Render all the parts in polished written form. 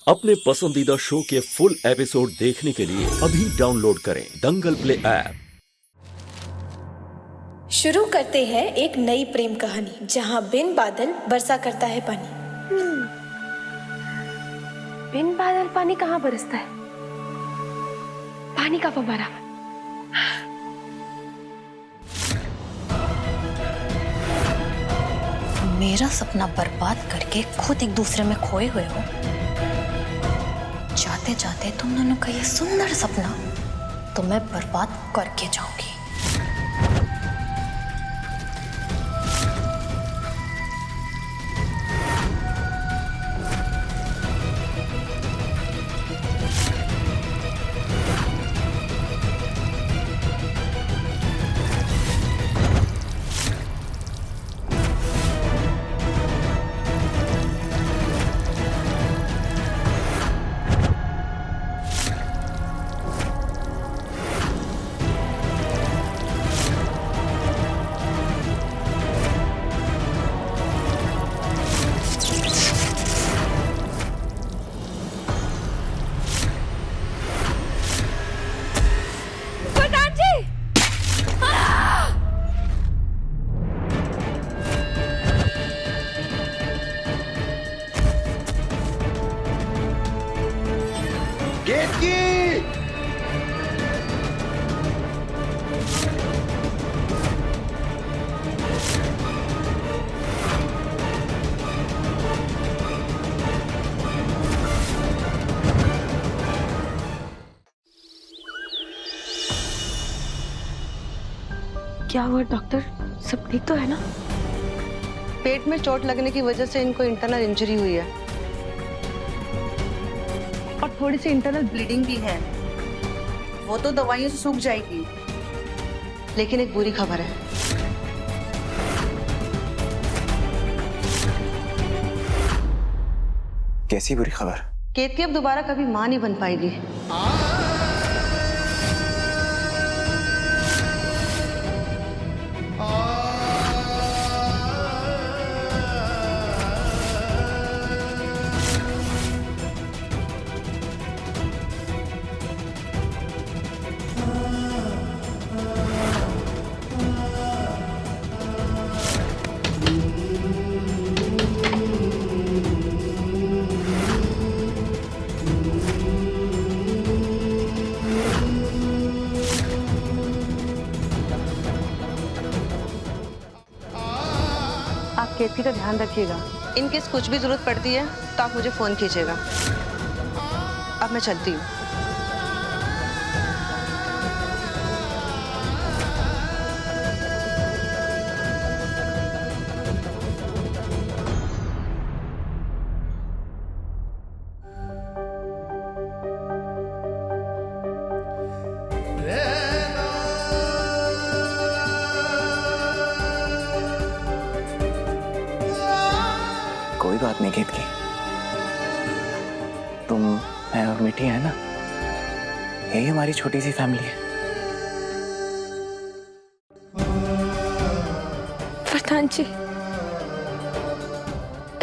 अपने पसंदीदा शो के फुल एपिसोड देखने के लिए अभी डाउनलोड करें दंगल प्ले ऐप। शुरू करते हैं एक नई प्रेम कहानी जहां बिन बादल बरसा करता है पानी। बिन बादल पानी कहाँ बरसता है? पानी का फव्वारा। मेरा सपना बर्बाद करके खुद एक दूसरे में खोए हुए हो। जाते जाते तुम दोनों का ये सुंदर सपना तो मैं बर्बाद करके जाऊंगी। क्या हुआ डॉक्टर? सब ठीक तो है ना? पेट में चोट लगने की वजह से इनको इंटरनल इंजरी हुई है और थोड़ी सी इंटरनल ब्लीडिंग भी है। वो तो दवाइयों से सूख जाएगी, लेकिन एक बुरी खबर है। कैसी बुरी खबर? केतकी अब दोबारा कभी मां नहीं बन पाएगी। आप केतकी का ध्यान रखिएगा। इनकेस कुछ भी जरूरत पड़ती है तो आप मुझे फोन कीजिएगा। अब मैं चलती हूँ। कोई बात नहीं केतकी, तुम मैं और मिठी है ना, यही हमारी छोटी सी फैमिली है। प्रधान जी,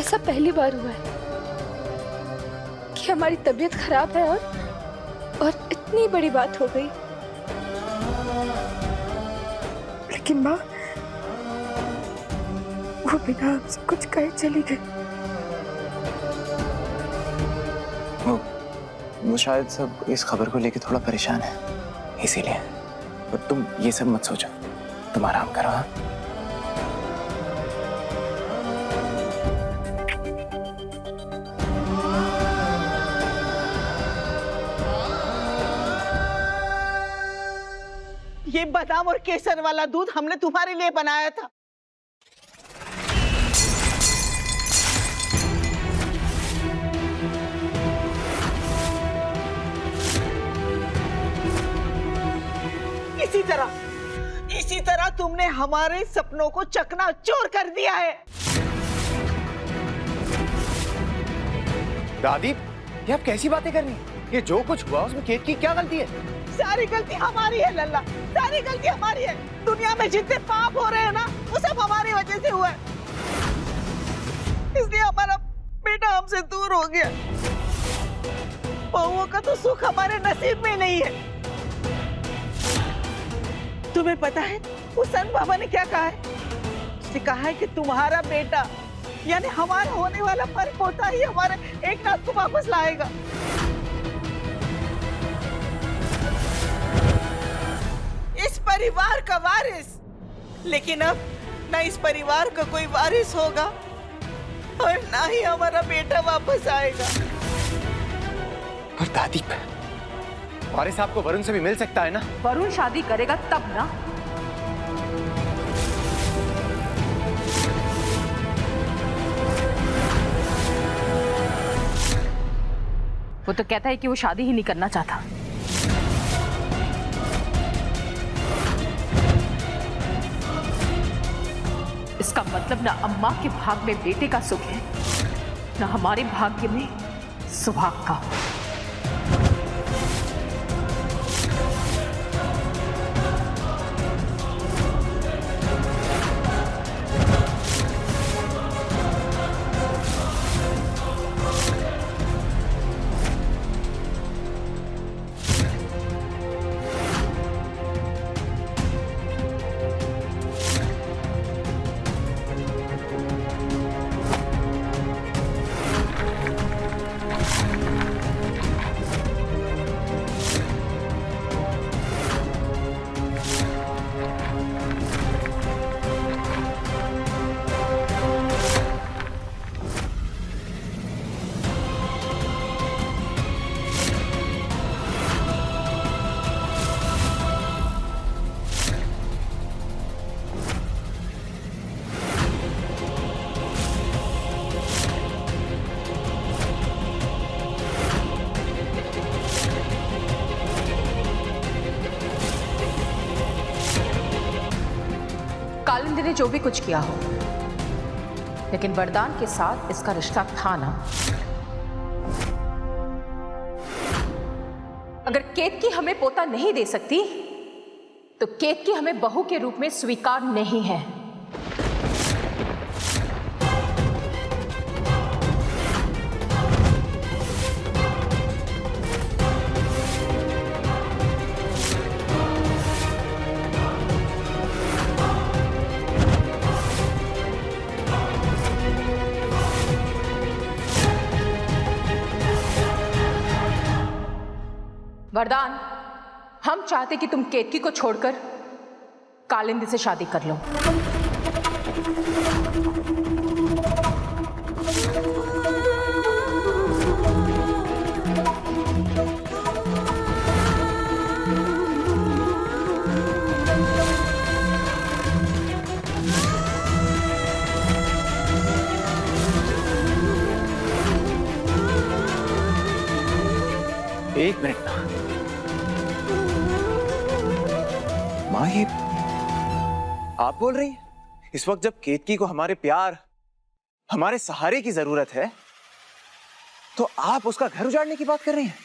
ऐसा पहली बार हुआ है कि हमारी तबीयत खराब है और इतनी बड़ी बात हो गई। लेकिन माँ, वो बिना हमसे कुछ कहे चली गई। वो शायद सब इस खबर को लेके थोड़ा परेशान है, इसीलिए। पर तुम ये सब मत सोचो, तुम आराम करो। हाँ? ये बादाम और केसर वाला दूध हमने तुम्हारे लिए बनाया था। इसी तरह तुमने हमारे सपनों को चकनाचूर कर दिया है। दादी, ये आप कैसी बातें कर रही हैं? ये जो कुछ हुआ उसमें केतकी की क्या गलती है? सारी गलती हमारी है लल्ला, सारी गलती हमारी है। दुनिया में जितने पाप हो रहे हैं ना, वो सब हमारी वजह से हुआ है। इसलिए हमारा बेटा हमसे दूर हो गया। बहू का तो सुख हमारे नसीब में नहीं है। तुम्हें पता है उस संत बाबा ने क्या कहा है? उसने कहा है कि तुम्हारा बेटा यानी हमारा होने वाला पर पोता ही हमारे एकनाथ को वापस लाएगा। इस परिवार का वारिस। लेकिन अब ना इस परिवार का कोई वारिस होगा और ना ही हमारा बेटा वापस आएगा। और दादी, वारिस आपको वरुण से भी मिल सकता है ना? वरुण शादी करेगा तब ना। वो तो कहता है कि वो शादी ही नहीं करना चाहता। इसका मतलब ना अम्मा के भाग में बेटे का सुख है, ना हमारे भाग्य में सुहाग का। कालिंदी ने जो भी कुछ किया हो, लेकिन वरदान के साथ इसका रिश्ता था ना। अगर केतकी हमें पोता नहीं दे सकती तो केतकी हमें बहू के रूप में स्वीकार नहीं है। वरदान, हम चाहते कि तुम केतकी को छोड़कर कालिंदी से शादी कर लो। एक मिनट ना माँ, ये आप बोल रही हैं? इस वक्त जब केतकी को हमारे प्यार, हमारे सहारे की जरूरत है, तो आप उसका घर उजाड़ने की बात कर रही हैं?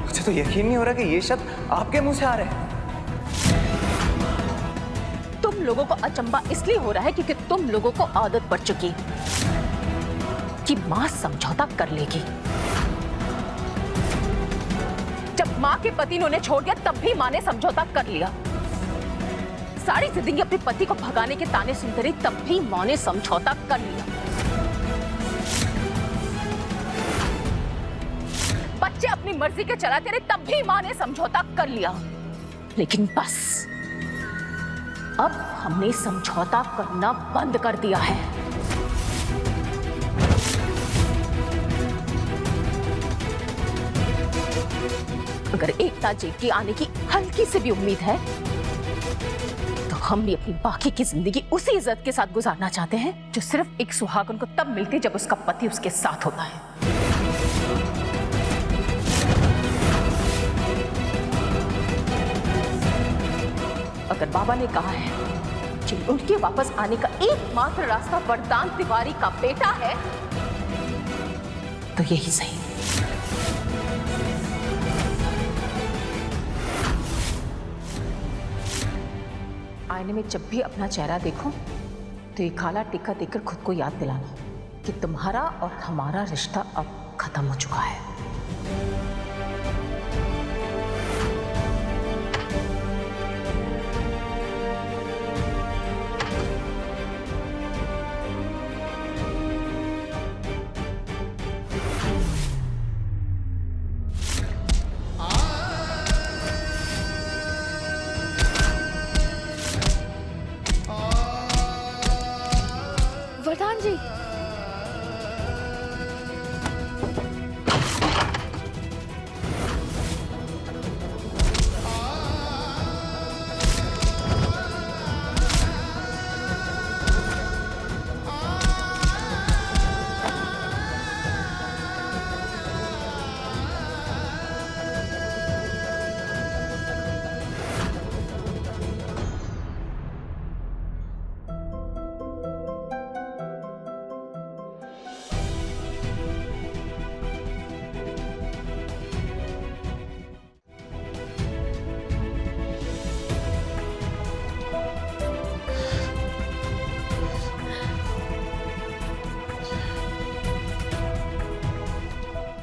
मुझे तो यकीन नहीं हो रहा कि ये शब्द आपके मुंह से आ रहे हैं। तुम लोगों को अचंबा इसलिए हो रहा है क्योंकि तुम लोगों को आदत पड़ चुकी कि मां समझौता कर लेगी। जब मां के पति ने उन्हें छोड़ दिया तब भी मां ने समझौता कर लिया। सारी जिंदगी अपने पति को भगाने के ताने सुनते रही तब भी मां ने समझौता कर लिया। बच्चे अपनी मर्जी के चलाते रहे तब भी मां ने समझौता कर लिया। लेकिन बस अब हमने समझौता करना बंद कर दिया है। अगर एकता जी की आने की हल्की से भी उम्मीद है तो हम भी अपनी बाकी की जिंदगी उसी इज्जत के साथ गुजारना चाहते हैं जो सिर्फ एक सुहागन को तब मिलती है जब उसका पति उसके साथ होता है। अगर बाबा ने कहा है कि उनके वापस आने का एकमात्र रास्ता वरदान तिवारी का बेटा है तो यही सही। आईने में जब भी अपना चेहरा देखो तो ये काला टिक्का देखकर खुद को याद दिलाना कि तुम्हारा और हमारा रिश्ता अब खत्म हो चुका है। वरदान जी,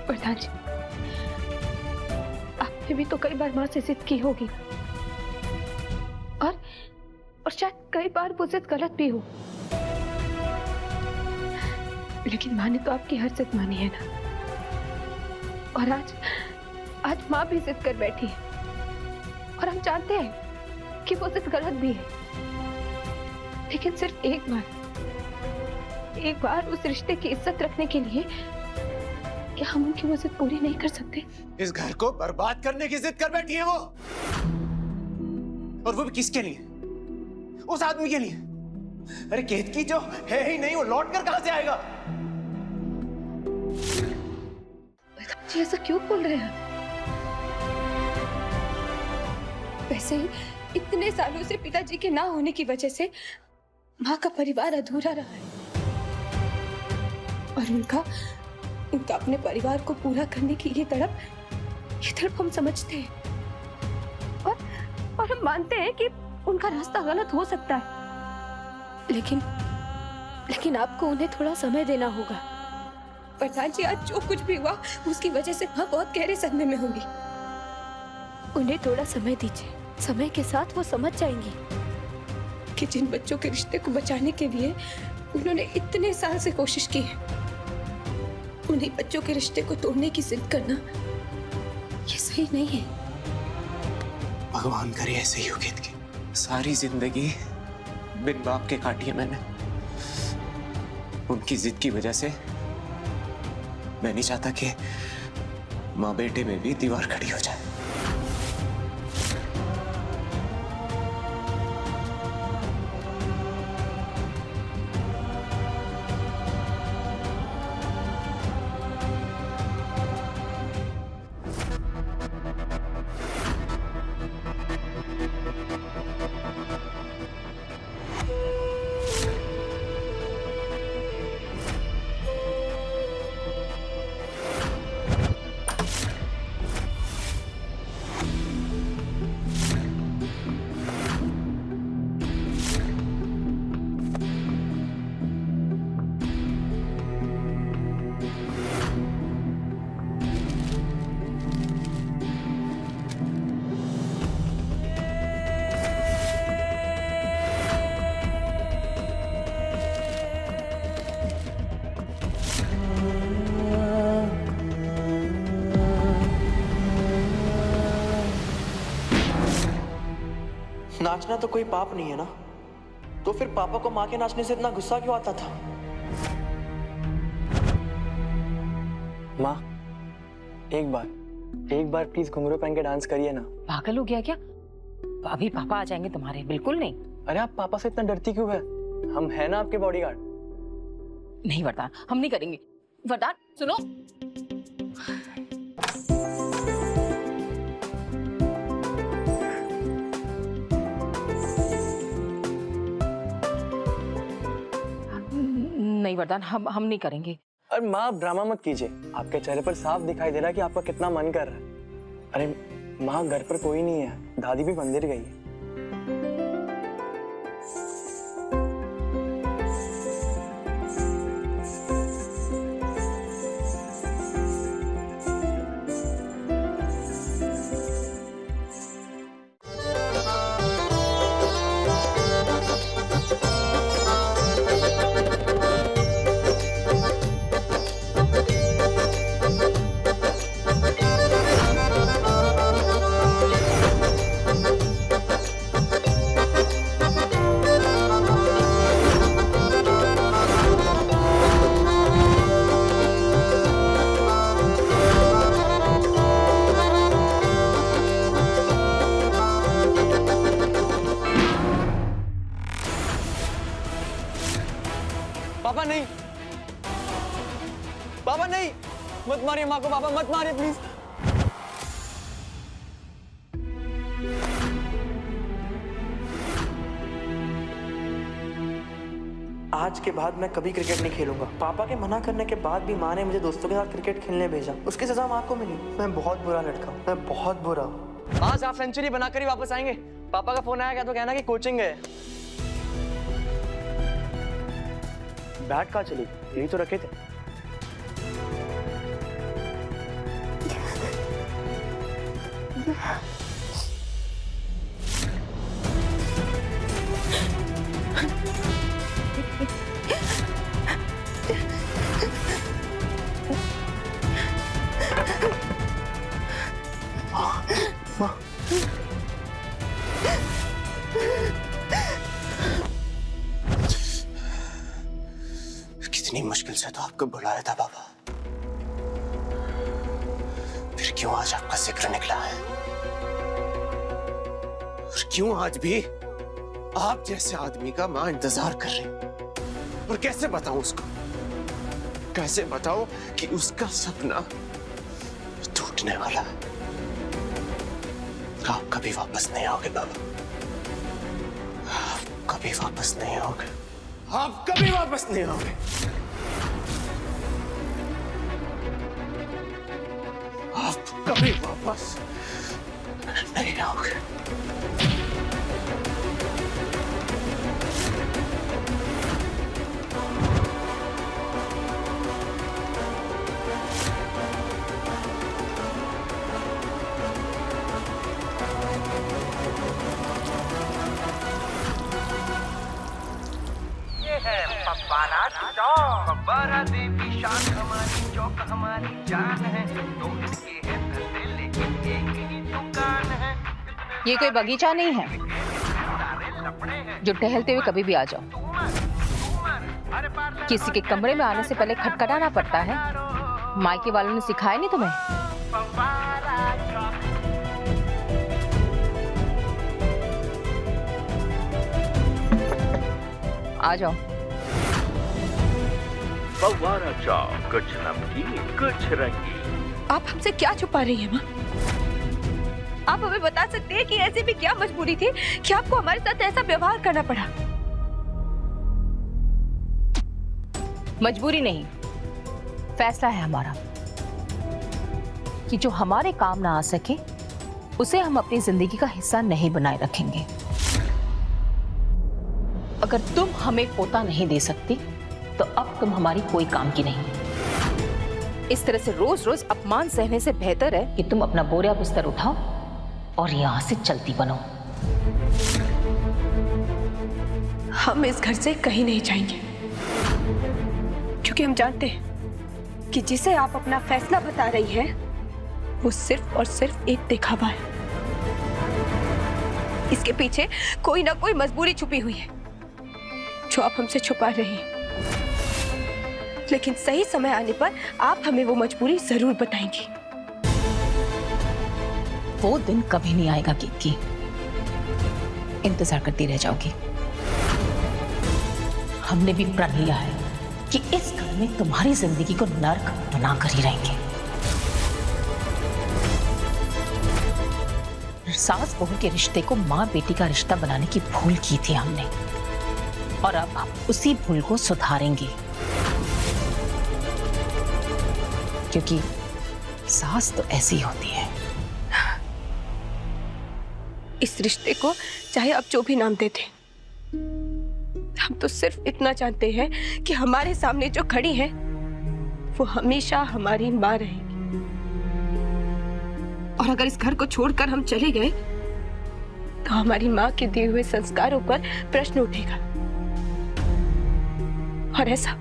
वरदान जी, आपने भी तो कई बार माँ से जिद की होगी और शायद कई बार वो जिद गलत भी हो, लेकिन माँ ने तो आपकी हर जिद मानी है ना। और आज माँ भी जिद कर बैठी है और हम जानते हैं कि वो जिद गलत भी है, लेकिन सिर्फ एक बार उस रिश्ते की इज्जत रखने के लिए क्या हम उनकी वो जिद पूरी नहीं कर सकते? इस घर को बर्बाद करने की जिद कर बैठी है वो, और वो भी किसके लिए? उस आदमी के लिए। अरे केतकी जो है ही नहीं, वो लौट कर कहां से आएगा? जी ऐसा क्यों बोल रहे हैं? वैसे ही इतने सालों से पिताजी के ना होने की वजह से माँ का परिवार अधूरा रहा है, और उनका अपने परिवार को पूरा करने की ये तड़प हम समझते हैं, और हम मानते हैं कि उनका रास्ता गलत हो सकता है, लेकिन आपको उन्हें थोड़ा समय देना होगा। प्रधान जी, आज जो कुछ भी हुआ उसकी वजह से माँ बहुत गहरे सदमे में होंगी। उन्हें थोड़ा समय दीजिए, समय के साथ वो समझ जाएंगी कि जिन बच्चों के रिश्ते को बचाने के लिए उन्होंने इतने साल से कोशिश की है, उन्हीं बच्चों के रिश्ते को तोड़ने की जिद करना ये सही नहीं है। भगवान करे ऐसे ही हो केतकी। सारी जिंदगी बिन बाप के काटी है मैंने। उनकी जिद की वजह से मैं नहीं चाहता कि माँ बेटे में भी दीवार खड़ी हो जाए। नाचना तो कोई पाप नहीं है ना, तो फिर पापा को माँ के नाचने से इतना गुस्सा क्यों आता था? माँ, एक बार प्लीज घुंघरू पहन के डांस करिए ना। पागल हो गया क्या? अभी पापा आ जाएंगे तुम्हारे। बिल्कुल नहीं। अरे आप पापा से इतना डरती क्यों है? हम है ना आपके बॉडीगार्ड। नहीं वरदान, हम नहीं करेंगे। वरदान सुनो, नहीं वरदान, हम नहीं करेंगे। अरे माँ, आप ड्रामा मत कीजिए। आपके चेहरे पर साफ दिखाई दे रहा है कि आपका कितना मन कर रहा है। अरे माँ, घर पर कोई नहीं है, दादी भी मंदिर गई है। पापा नहीं, पापा नहीं, मत मारिए माँ को, पापा मत मारिए प्लीज। आज के बाद मैं कभी क्रिकेट नहीं खेलूंगा। पापा के मना करने के बाद भी माँ ने मुझे दोस्तों के साथ क्रिकेट खेलने भेजा। उसकी सजा माँ को मिली। मैं बहुत बुरा लड़का हूँ, मैं बहुत बुरा। आज आप सेंचुरी बनाकर ही वापस आएंगे। पापा का फोन आया क्या तो कहना कि कोचिंग है। बैट कहाँ चली? यही तो रखे थे। कितनी मुश्किल से तो आपको बुलाया था पापा, फिर क्यों आज आपका जिक्र निकला है? और क्यों आज भी आप जैसे आदमी का मां इंतजार कर रही? और कैसे बताऊं उसको, कैसे बताऊं कि उसका सपना टूटने वाला है? आप कभी वापस नहीं आओगे बाबा, आप कभी वापस नहीं आओगे, आप कभी वापस नहीं आओगे। आप कभी वापस नहीं आओगे। बारा देवी शान हमारी, चौक हमारी जान है, तो इसके है धंधे लेकिन एक ही दुकान है। ये कोई बगीचा नहीं है जो टहलते हुए कभी भी आ जाओ। किसी के कमरे में आने से पहले खटखटाना पड़ता है। मायके वालों ने सिखाया नहीं तुम्हें? आ जाओ। फव्वारा चौक, कुछ नमकीन कुछ रंगीन। आप हमसे क्या छुपा रही हैं माँ? आप हमें बता सकते हैं कि ऐसी भी क्या मजबूरी थी कि आपको हमारे साथ ऐसा व्यवहार करना पड़ा? मजबूरी नहीं, फैसला है हमारा कि जो हमारे काम ना आ सके उसे हम अपनी जिंदगी का हिस्सा नहीं बनाए रखेंगे। अगर तुम हमें पोता नहीं दे सकती तो अब तुम हमारी कोई काम की नहीं। इस तरह से रोज रोज अपमान सहने से बेहतर है कि तुम अपना बोरिया बिस्तर उठाओ और यहां से चलती बनो। हम इस घर से कहीं नहीं जाएंगे, क्योंकि हम जानते हैं कि जिसे आप अपना फैसला बता रही हैं, वो सिर्फ और सिर्फ एक दिखावा है। इसके पीछे कोई ना कोई मजबूरी छुपी हुई है जो आप हमसे छुपा रही हैं। लेकिन सही समय आने पर आप हमें वो मजबूरी जरूर बताएंगी। वो दिन कभी नहीं आएगा कीर्ति, इंतजार करती रह जाओगी। हमने भी प्रण लिया है कि इस घर में तुम्हारी जिंदगी को नर्क बनाकर ही रहेंगे। सास बहू के रिश्ते को माँ बेटी का रिश्ता बनाने की भूल की थी हमने, और अब हम उसी भूल को सुधारेंगे। क्योंकि सास तो ऐसी होती है। इस रिश्ते को चाहे आप जो भी नाम देते, हम तो सिर्फ इतना जानते हैं कि हमारे सामने जो खड़ी है वो हमेशा हमारी माँ रहेगी। और अगर इस घर को छोड़कर हम चले गए तो हमारी माँ के दिए हुए संस्कारों पर प्रश्न उठेगा। और ऐसा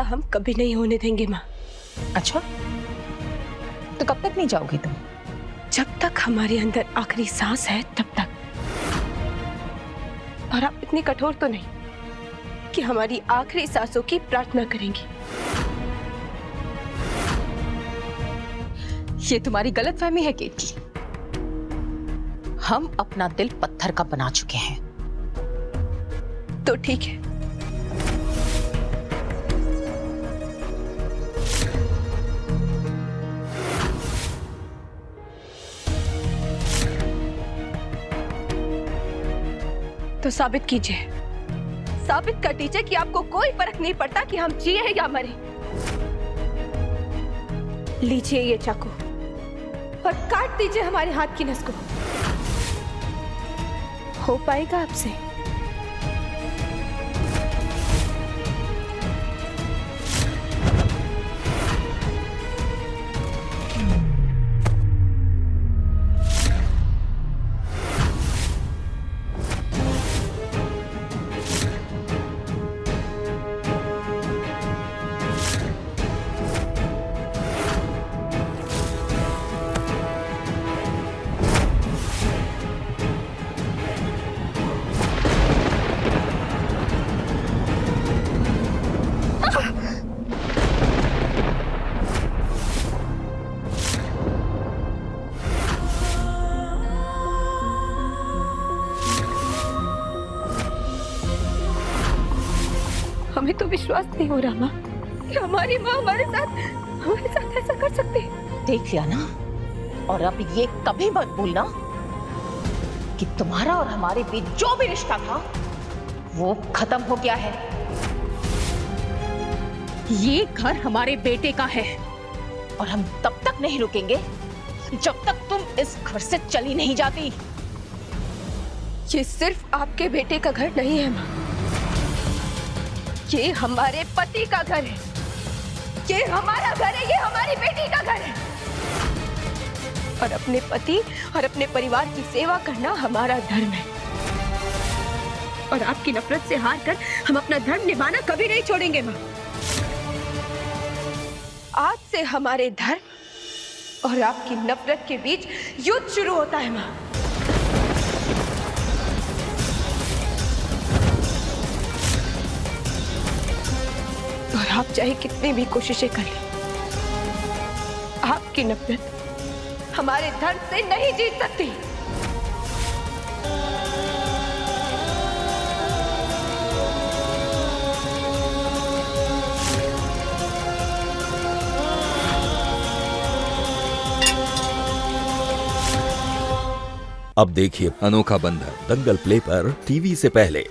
हम कभी नहीं होने देंगे माँ। अच्छा, तो कब तक नहीं जाओगी तुम? जब तक हमारे अंदर आखिरी सांस है तब तक। और आप इतनी कठोर तो नहीं कि हमारी आखिरी सांसों की प्रार्थना करेंगी। ये तुम्हारी गलतफहमी है केटी। हम अपना दिल पत्थर का बना चुके हैं। तो ठीक है, तो साबित कीजिए, साबित कर दीजिए कि आपको कोई फर्क नहीं पड़ता कि हम जिए या मरे। लीजिए ये चाकू और काट दीजिए हमारे हाथ की नस को। हो पाएगा आपसे? हमें तो विश्वास नहीं हो रहा माँ कि हमारी माँ हमारे साथ ऐसा कर सकती है। देख लिया ना, और अब ये कभी मत भूलना कि तुम्हारा और हमारे बीच जो भी रिश्ता था वो खत्म हो गया है। ये घर हमारे बेटे का है और हम तब तक नहीं रुकेंगे जब तक तुम इस घर से चली नहीं जाती। ये सिर्फ आपके बेटे का घर नहीं है माँ, ये हमारे पति का घर है, ये हमारा घर है, ये हमारी बेटी का घर है। और अपने पति और अपने परिवार की सेवा करना हमारा धर्म है। और आपकी नफरत से हार कर हम अपना धर्म निभाना कभी नहीं छोड़ेंगे माँ। आज से हमारे धर्म और आपकी नफरत के बीच युद्ध शुरू होता है माँ। और आप चाहे कितनी भी कोशिशें कर लें, आपकी नफरत हमारे धर्म से नहीं जीत सकती। अब देखिए अनोखा बंधन दंगल प्ले पर टीवी से पहले।